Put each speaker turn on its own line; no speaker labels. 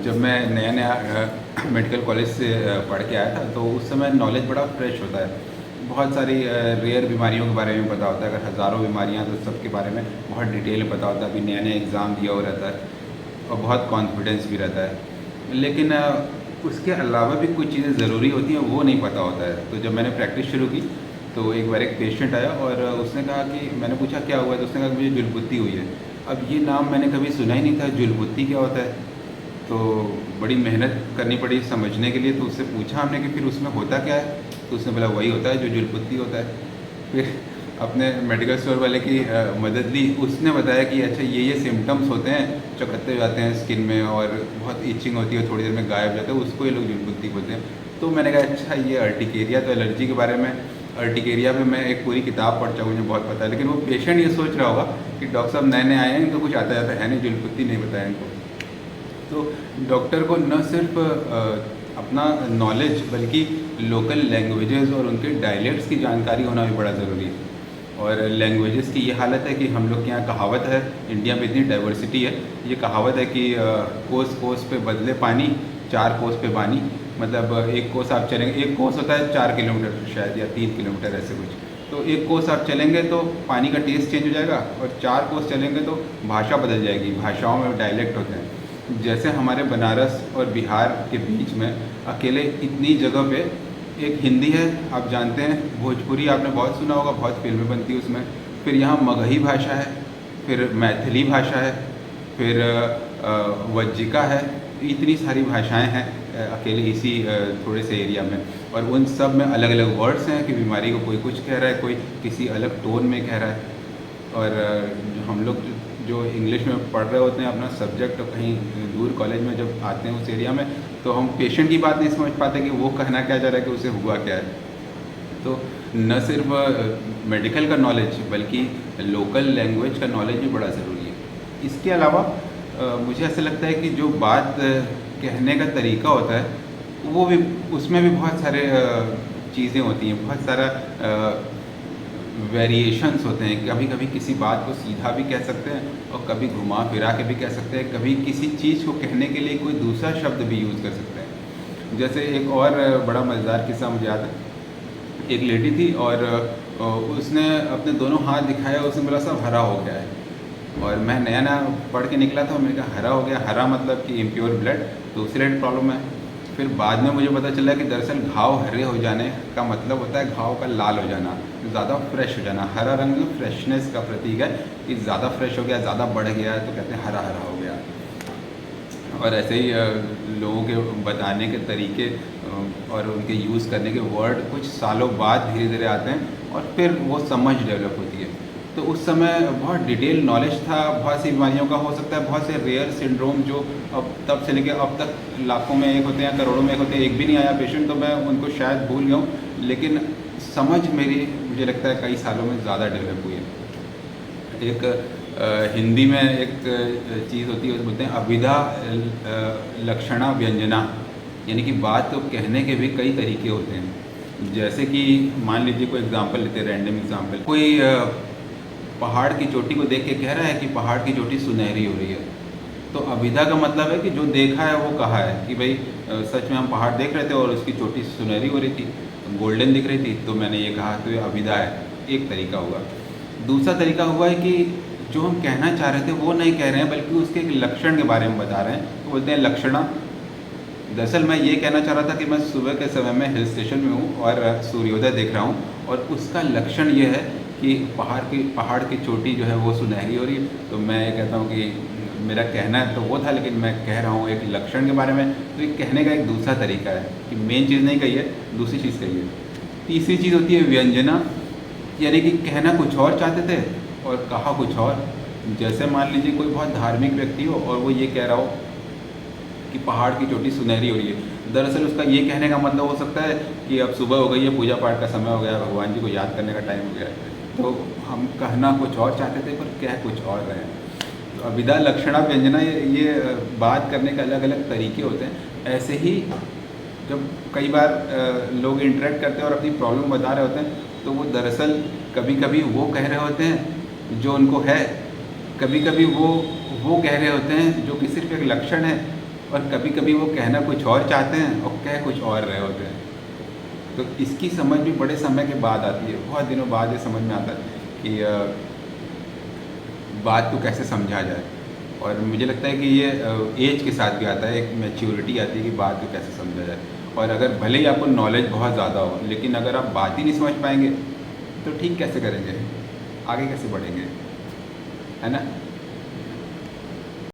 जब मैं नया नया मेडिकल कॉलेज से पढ़ के आया था तो उस समय नॉलेज बड़ा फ्रेश होता है। बहुत सारी रेयर बीमारियों के बारे में पता होता है। अगर हज़ारों बीमारियां तो सबके बारे में बहुत डिटेल में पता होता है। अभी नया नया एग्ज़ाम दिया हुआ रहता है और बहुत कॉन्फिडेंस भी रहता है। लेकिन उसके अलावा भी कुछ चीज़ें ज़रूरी होती हैं, वो नहीं पता होता है। तो जब मैंने प्रैक्टिस शुरू की तो एक बार एक पेशेंट आया और उसने कहा कि, मैंने पूछा क्या हुआ है, तो उसने कहा कि मुझे जुलपुत्ती हुई है। अब ये नाम मैंने कभी सुना ही नहीं था, जुलपुत्ती क्या होता है। तो बड़ी मेहनत करनी पड़ी समझने के लिए। तो उससे पूछा हमने कि फिर उसमें होता क्या है, तो उसने बोला वही होता है जो जुलपुत्ती होता है। फिर अपने मेडिकल स्टोर वाले की मदद ली। उसने बताया कि अच्छा ये सिम्टम्स होते हैं, चकत्ते जाते हैं स्किन में और बहुत इचिंग होती है, थोड़ी देर में गायब जाता है, उसको ये लोग जुलपुत्ती बोलते हैं। तो मैंने कहा अच्छा ये अर्टिकेरिया, तो एलर्जी के बारे में अर्टिकेरिया में मैं एक पूरी किताब पढ़ चुका हूँ, मुझे बहुत पता है। लेकिन वो पेशेंट ये सोच रहा होगा कि डॉक्टर साहब नए नए आए हैं, इनको कुछ आता जाता है नहीं, जुलपुत्ती नहीं बताया इनको। तो डॉक्टर को न सिर्फ अपना नॉलेज बल्कि लोकल लैंग्वेजेस और उनके डायलेक्ट्स की जानकारी होना भी बड़ा ज़रूरी है। और लैंग्वेजेस की ये हालत है कि हम लोग के यहाँ कहावत है, इंडिया में इतनी डाइवर्सिटी है, ये कहावत है कि कोस कोस पे बदले पानी, चार कोस पे बानी। मतलब एक कोस आप चलेंगे, एक कोस होता है 4 किलोमीटर शायद या 3 किलोमीटर ऐसे कुछ। तो एक कोस आप चलेंगे तो पानी का टेस्ट चेंज हो जाएगा, और 4 कोस चलेंगे तो भाषा बदल जाएगी। भाषाओं में डायलेक्ट होते हैं। जैसे हमारे बनारस और बिहार के बीच में अकेले इतनी जगह पे एक हिंदी है, आप जानते हैं, भोजपुरी आपने बहुत सुना होगा, बहुत फिल्में बनती है उसमें। फिर यहाँ मगही भाषा है, फिर मैथिली भाषा है, फिर वज्जिका है। इतनी सारी भाषाएं हैं अकेले इसी थोड़े से एरिया में। और उन सब में अलग अलग वर्ड्स हैं कि बीमारी को कोई कुछ कह रहा है, कोई किसी अलग टोन में कह रहा है। और हम लोग जो इंग्लिश में पढ़ रहे होते हैं अपना सब्जेक्ट, तो कहीं दूर कॉलेज में जब आते हैं उस एरिया में, तो हम पेशेंट की बात नहीं समझ पाते कि वो कहना क्या चाह रहा है, कि उसे हुआ क्या है। तो न सिर्फ मेडिकल का नॉलेज बल्कि लोकल लैंग्वेज का नॉलेज भी बड़ा ज़रूरी है। इसके अलावा मुझे ऐसा लगता है कि जो बात कहने का तरीका होता है वो भी, उसमें भी बहुत सारे चीज़ें होती हैं, बहुत सारा वेरिएशंस होते हैं। कभी कभी किसी बात को सीधा भी कह सकते हैं और कभी घुमा फिरा के भी कह सकते हैं। कभी किसी चीज़ को कहने के लिए कोई दूसरा शब्द भी यूज़ कर सकते हैं। जैसे एक और बड़ा मज़ेदार किस्सा मुझे याद है। एक लेडी थी और उसने अपने दोनों हाथ दिखाया, उसने बोला सब हरा हो गया है। और मैं नया नया पढ़ के निकला था, मैंने कहा हरा हो गया, हरा मतलब कि इम्प्योर ब्लड, तो उससे रिलेटेड प्रॉब्लम है। फिर बाद में मुझे पता चला कि दरअसल घाव हरे हो जाने का मतलब होता है घाव का लाल हो जाना, ज़्यादा फ्रेश हो जाना। हरा रंग फ्रेशनेस का प्रतीक है कि ज़्यादा फ्रेश हो गया, ज़्यादा बढ़ गया, तो कहते हैं हरा हरा हो गया। और ऐसे ही लोगों के बताने के तरीके और उनके यूज़ करने के वर्ड कुछ सालों बाद धीरे धीरे आते हैं और फिर वो समझ डेवलप होती है। तो उस समय बहुत डिटेल नॉलेज था, बहुत सी बीमारियों का हो सकता है, बहुत से रेयर सिंड्रोम जो अब तब से लेकर अब तक लाखों में एक होते हैं, करोड़ों में एक होते हैं, एक भी नहीं आया पेशेंट, तो मैं उनको शायद भूल गया हूँ। लेकिन समझ मेरी, मुझे लगता है कई सालों में ज़्यादा डेवलप हुई है। एक हिंदी में एक चीज़ होती है, उसे बोलते हैं अभिधा लक्षणा व्यंजना, यानी कि बात तो कहने के भी कई तरीके होते हैं। जैसे कि मान लीजिए कोई एग्जांपल लेते हैं, रैंडम एग्जांपल, कोई पहाड़ की चोटी को देख के कह रहा है कि पहाड़ की चोटी सुनहरी हो रही है। तो अभिधा का मतलब है कि जो देखा है वो कहा है कि भाई सच में हम पहाड़ देख रहे थे और उसकी चोटी सुनहरी हो रही थी, गोल्डन दिख रही थी, तो मैंने ये कहा, तो ये अभिधा है। एक तरीका हुआ। दूसरा तरीका हुआ है कि जो हम कहना चाह रहे थे वो नहीं कह रहे हैं, बल्कि उसके एक लक्षण के बारे में बता रहे हैं, तो बोलते हैं लक्षणा। दरअसल मैं ये कहना चाह रहा था कि मैं सुबह के समय में हिल स्टेशन में हूँ और सूर्योदय देख रहा हूँ, और उसका लक्षण ये है कि पहाड़ की चोटी जो है वो सुनहरी हो रही है। तो मैं ये कहता हूँ कि मेरा कहना तो वो था, लेकिन मैं कह रहा हूँ एक लक्षण के बारे में। तो ये कहने का एक दूसरा तरीका है कि मेन चीज़ नहीं कही है, दूसरी चीज़ कही है। तीसरी चीज़ होती है व्यंजना, यानी कि कहना कुछ और चाहते थे और कहा कुछ और। जैसे मान लीजिए कोई बहुत धार्मिक व्यक्ति हो और वो ये कह रहा हो कि पहाड़ की चोटी सुनहरी हो रही है, दरअसल उसका ये कहने का मतलब हो सकता है कि अब सुबह हो गई है, पूजा पाठ का समय हो गया, भगवान जी को याद करने का टाइम हो गया है। तो हम कहना कुछ और चाहते थे पर कह कुछ और रहे हैं। तो अभिधा लक्षणा व्यंजना, ये बात करने के अलग अलग तरीके होते हैं। ऐसे ही जब कई बार लोग इंटरेक्ट करते हैं और अपनी प्रॉब्लम बता रहे होते हैं, तो वो दरअसल कभी कभी वो कह रहे होते हैं जो उनको है, कभी कभी वो कह रहे होते हैं जो कि सिर्फ एक लक्षण है। और कभी कभी वो कहना कुछ और चाहते हैं और कह कुछ और रहे होते हैं। तो इसकी समझ भी बड़े समय के बाद आती है, बहुत दिनों बाद ये समझ में आता है कि बात को कैसे समझा जाए। और मुझे लगता है कि ये एज के साथ भी आता है, एक मैच्योरिटी आती है कि बात को कैसे समझा जाए। और अगर भले ही आपको नॉलेज बहुत ज़्यादा हो, लेकिन अगर आप बात ही नहीं समझ पाएंगे तो ठीक कैसे करेंगे, आगे कैसे बढ़ेंगे, है ना।